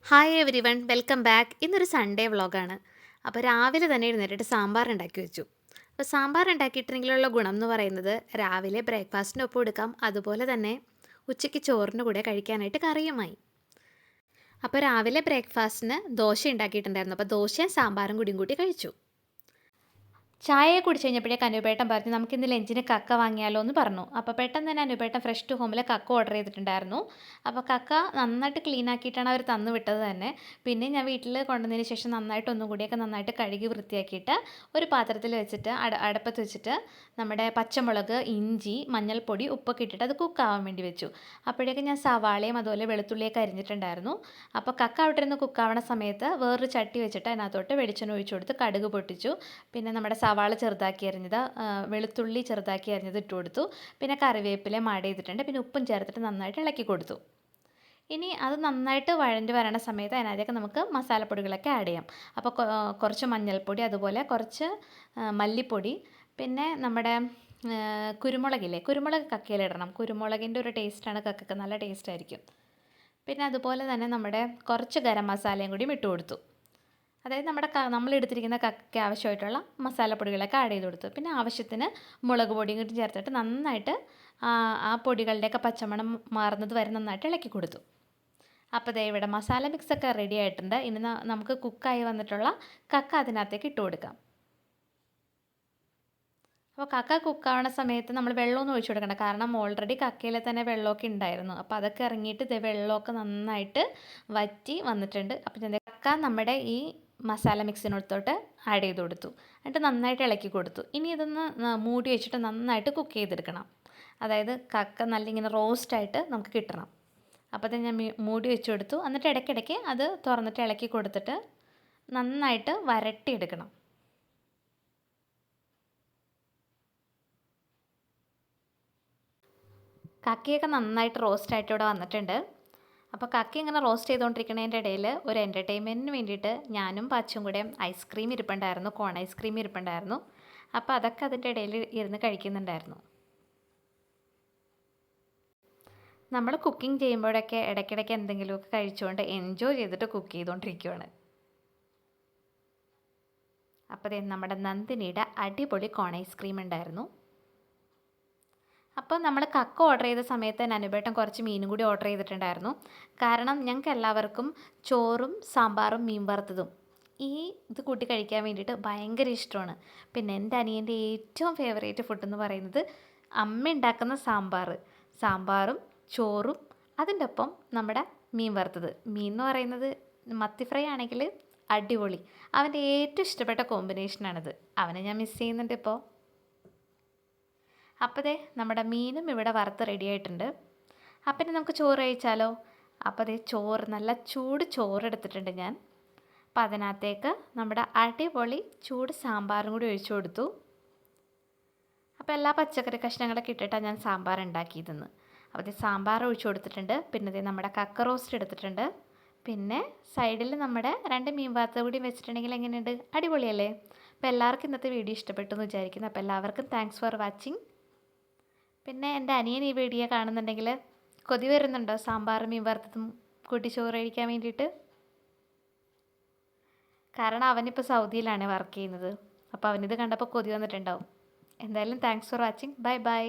Hi every one welcome back. ഇന്നൊരു Sunday വ്ളോഗാണ്. അപ്പോൾ രാവിലെ തന്നെ എഴുന്നേറ്റിട്ട് സാമ്പാർ ഉണ്ടാക്കി വെച്ചു. അപ്പോൾ സാമ്പാർ ഉണ്ടാക്കിയിട്ടുണ്ടെങ്കിലുള്ള ഗുണം എന്ന് പറയുന്നത് രാവിലെ ബ്രേക്ക്ഫാസ്റ്റിൻ്റെ ഒപ്പം എടുക്കാം, അതുപോലെ തന്നെ ഉച്ചയ്ക്ക് ചോറിൻ്റെ കൂടെ കഴിക്കാനായിട്ട് കറിയുമായി. അപ്പോൾ രാവിലെ ബ്രേക്ക്ഫാസ്റ്റിന് ദോശ ഉണ്ടാക്കിയിട്ടുണ്ടായിരുന്നു. അപ്പോൾ ദോശയും സാമ്പാറും കൂടിയും കൂട്ടി കഴിച്ചു. ചായ കുടിച്ച് കഴിഞ്ഞപ്പോഴേക്ക് അനുപേട്ടൻ പറഞ്ഞു നമുക്കിന്ന് ലഞ്ചിന് കക്ക വാങ്ങിയാലോ എന്ന് പറഞ്ഞു. അപ്പോൾ പെട്ടെന്ന് തന്നെ അനുപേട്ടൻ ഫ്രഷ് ടു ഹോമിൽ കക്ക ഓർഡർ ചെയ്തിട്ടുണ്ടായിരുന്നു. അപ്പോൾ കക്ക നന്നായിട്ട് ക്ലീൻ ആക്കിയിട്ടാണ് അവർ തന്നു വിട്ടത് തന്നെ. പിന്നെ ഞാൻ വീട്ടിൽ കൊണ്ടുവന്നതിന് ശേഷം നന്നായിട്ട് ഒന്നും കൂടിയൊക്കെ നന്നായിട്ട് കഴുകി വൃത്തിയാക്കിയിട്ട് ഒരു പാത്രത്തിൽ വെച്ചിട്ട് അടപ്പത്ത് വെച്ചിട്ട് നമ്മുടെ പച്ചമുളക്, ഇഞ്ചി, മഞ്ഞൾപ്പൊടി, ഉപ്പൊക്കെ ഇട്ടിട്ട് അത് കുക്കാവാൻ വേണ്ടി വെച്ചു. അപ്പോഴേക്കും ഞാൻ സവാളയും അതുപോലെ വെളുത്തുള്ളിയൊക്കെ അരിഞ്ഞിട്ടുണ്ടായിരുന്നു. അപ്പോൾ കക്ക അവിടെ ഇരുന്ന് കുക്കാവണ സമയത്ത് വേറൊരു ചട്ടി വെച്ചിട്ട് അതിനകത്തോട്ട് വെളിച്ചെണ്ണ ഒഴിച്ചു കൊടുത്ത് കടുക് പൊട്ടിച്ചു. പിന്നെ നമ്മുടെ സവാള ചെറുതാക്കി അരിഞ്ഞത്, വെളുത്തുള്ളി ചെറുതാക്കി അരിഞ്ഞത് ഇട്ട് കൊടുത്തു. പിന്നെ കറിവേപ്പില മാഡ് ചെയ്തിട്ടുണ്ട്. പിന്നെ ഉപ്പും ചേർത്തിട്ട് നന്നായിട്ട് ഇളക്കി കൊടുത്തു. ഇനി അത് നന്നായിട്ട് വഴണ്ട് വരണ സമയത്ത് അതിനകത്തേക്ക് നമുക്ക് മസാലപ്പൊടികളൊക്കെ ആഡ് ചെയ്യാം. അപ്പോൾ കുറച്ച് മഞ്ഞൾപ്പൊടി, അതുപോലെ കുറച്ച് മല്ലിപ്പൊടി, പിന്നെ നമ്മുടെ കുരുമുളകില്ലേ, കുരുമുളക് കക്കയിലിടണം. കുരുമുളകിൻ്റെ ഒരു ടേസ്റ്റാണ് കക്കയ്ക്ക്, നല്ല ടേസ്റ്റ് ആയിരിക്കും. പിന്നെ അതുപോലെ തന്നെ നമ്മുടെ കുറച്ച് ഗരം മസാലയും കൂടി ഇട്ട് കൊടുത്തു. അതായത് നമ്മൾ എടുത്തിരിക്കുന്ന കക്കയ്ക്ക് ആവശ്യമായിട്ടുള്ള മസാലപ്പൊടികളൊക്കെ ആഡ് ചെയ്ത് കൊടുത്തു. പിന്നെ ആവശ്യത്തിന് മുളക് പൊടിയും കൂടി ചേർത്തിട്ട് നന്നായിട്ട് ആ പൊടികളുടെയൊക്കെ പച്ചമണം മാറുന്നത് വരെ നന്നായിട്ട് ഇളക്കി കൊടുത്തു. അപ്പോൾ ദേ ഇവിടെ മസാല മിക്സൊക്കെ റെഡി ആയിട്ടുണ്ട്. ഇനി നമുക്ക് കുക്കായി വന്നിട്ടുള്ള കക്ക അതിനകത്തേക്ക് ഇട്ട് കൊടുക്കാം. അപ്പോൾ കക്ക കുക്കാവണ സമയത്ത് നമ്മൾ വെള്ളമൊന്നും ഒഴിച്ചു കൊടുക്കണം, കാരണം ഓൾറെഡി കക്കയിൽ തന്നെ വെള്ളമൊക്കെ ഉണ്ടായിരുന്നു. അപ്പോൾ അതൊക്കെ ഇറങ്ങിയിട്ട് ഇത് വെള്ളമൊക്കെ നന്നായിട്ട് വറ്റി വന്നിട്ടുണ്ട്. അപ്പോൾ കക്ക നമ്മുടെ ഈ മസാല മിക്സിനടുത്തോട്ട് ആഡ് ചെയ്ത് കൊടുത്തു. എന്നിട്ട് നന്നായിട്ട് ഇളക്കി കൊടുത്തു. ഇനി ഇതൊന്ന് മൂടി വെച്ചിട്ട് നന്നായിട്ട് കുക്ക് ചെയ്തെടുക്കണം. അതായത് കക്ക നല്ല ഇങ്ങനെ റോസ്റ്റായിട്ട് നമുക്ക് കിട്ടണം. അപ്പോൾ അത് ഞാൻ മൂടി വെച്ച് കൊടുത്തു. എന്നിട്ട് ഇടയ്ക്കിടയ്ക്ക് അത് തുറന്നിട്ട് ഇളക്കി കൊടുത്തിട്ട് നന്നായിട്ട് വരട്ടിയെടുക്കണം. കക്കയൊക്കെ നന്നായിട്ട് റോസ്റ്റായിട്ട് ഇവിടെ വന്നിട്ടുണ്ട്. അപ്പോൾ കക്ക ഇങ്ങനെ റോസ്റ്റ് ചെയ്തുകൊണ്ടിരിക്കുന്നതിൻ്റെ ഇടയിൽ ഒരു എൻ്റർടൈൻമെൻറ്റിന് വേണ്ടിയിട്ട് ഞാനും പാച്ചും കൂടെ ഐസ്ക്രീം ഇരിപ്പുണ്ടായിരുന്നു, കോൺ ഐസ്ക്രീം ഇരിപ്പുണ്ടായിരുന്നു. അപ്പോൾ അതൊക്കെ അതിൻ്റെ ഇടയിൽ ഇരുന്ന് കഴിക്കുന്നുണ്ടായിരുന്നു. നമ്മൾ കുക്കിംഗ് ചെയ്യുമ്പോഴൊക്കെ ഇടയ്ക്കിടയ്ക്ക് എന്തെങ്കിലുമൊക്കെ കഴിച്ചുകൊണ്ട് എൻജോയ് ചെയ്തിട്ട് കുക്ക് ചെയ്തുകൊണ്ടിരിക്കുകയാണ്. അപ്പോൾ നമ്മുടെ നന്ദിനിയുടെ അടിപൊളി കോൺ ഐസ്ക്രീം ഉണ്ടായിരുന്നു. അപ്പോൾ നമ്മൾ കക്ക ഓർഡർ ചെയ്ത സമയത്ത് തന്നെ അനുപേട്ടൻ കുറച്ച് മീനും കൂടി ഓർഡർ ചെയ്തിട്ടുണ്ടായിരുന്നു. കാരണം ഞങ്ങൾക്ക് എല്ലാവർക്കും ചോറും സാമ്പാറും മീൻ വറുത്തതും ഇത് കൂട്ടി കഴിക്കാൻ വേണ്ടിയിട്ട് ഭയങ്കര ഇഷ്ടമാണ്. പിന്നെ എൻ്റെ അനിയൻ്റെ ഏറ്റവും ഫേവറേറ്റ് ഫുഡ് എന്ന് പറയുന്നത് അമ്മ ഉണ്ടാക്കുന്ന സാമ്പാറും ചോറും അതിൻ്റെ ഒപ്പം നമ്മുടെ മീൻ വറുത്തത്. മീൻ എന്ന് പറയുന്നത് മത്തി ഫ്രൈ ആണെങ്കിൽ അടിപൊളി. അവൻ്റെ ഏറ്റവും ഇഷ്ടപ്പെട്ട കോമ്പിനേഷനാണിത്. അവനെ ഞാൻ മിസ് ചെയ്യുന്നുണ്ട് ഇപ്പോൾ. അപ്പോൾ നമ്മുടെ മീനും ഇവിടെ വറുത്ത് റെഡി ആയിട്ടുണ്ട്. അപ്പം ഇനി നമുക്ക് ചോറ് കഴിച്ചാലോ. അപ്പോൾ ചോറ്, നല്ല ചൂട് ചോറ് എടുത്തിട്ടുണ്ട് ഞാൻ. അപ്പോൾ അതിനകത്തേക്ക് നമ്മുടെ അടിപൊളി ചൂട് സാമ്പാറും കൂടി ഒഴിച്ചു കൊടുത്തു. അപ്പോൾ എല്ലാ പച്ചക്കറി കഷ്ണങ്ങളൊക്കെ ഇട്ടിട്ടാണ് ഞാൻ സാമ്പാർ ഉണ്ടാക്കിയതെന്ന്. അപ്പോൾ സാമ്പാർ ഒഴിച്ചു കൊടുത്തിട്ടുണ്ട്. പിന്നെ നമ്മുടെ കക്ക റോസ്റ്റ് എടുത്തിട്ടുണ്ട്. പിന്നെ സൈഡിൽ നമ്മുടെ 2 മീൻ വറുത്തത് കൂടി വെച്ചിട്ടുണ്ടെങ്കിൽ എങ്ങനെയുണ്ട്, അടിപൊളിയല്ലേ. അപ്പോൾ എല്ലാവർക്കും ഇന്നത്തെ വീഡിയോ ഇഷ്ടപ്പെട്ടു എന്ന് വിചാരിക്കുന്നു. അപ്പോൾ എല്ലാവർക്കും താങ്ക്സ് ഫോർ വാച്ചിങ്. പിന്നെ എൻ്റെ അനിയൻ ഈ വീഡിയോ കാണുന്നുണ്ടെങ്കിൽ കൊതി വരുന്നുണ്ടോ സാമ്പാറും മീൻ വറുത്തതും കൂട്ടി ചോറ് കഴിക്കാൻ വേണ്ടിയിട്ട്? കാരണം അവനിപ്പോൾ സൗദിയിലാണ് വർക്ക് ചെയ്യുന്നത്. അപ്പോൾ അവനിത് കണ്ടപ്പോൾ കൊതി വന്നിട്ടുണ്ടാവും. എന്തായാലും thanks for watching. Bye bye.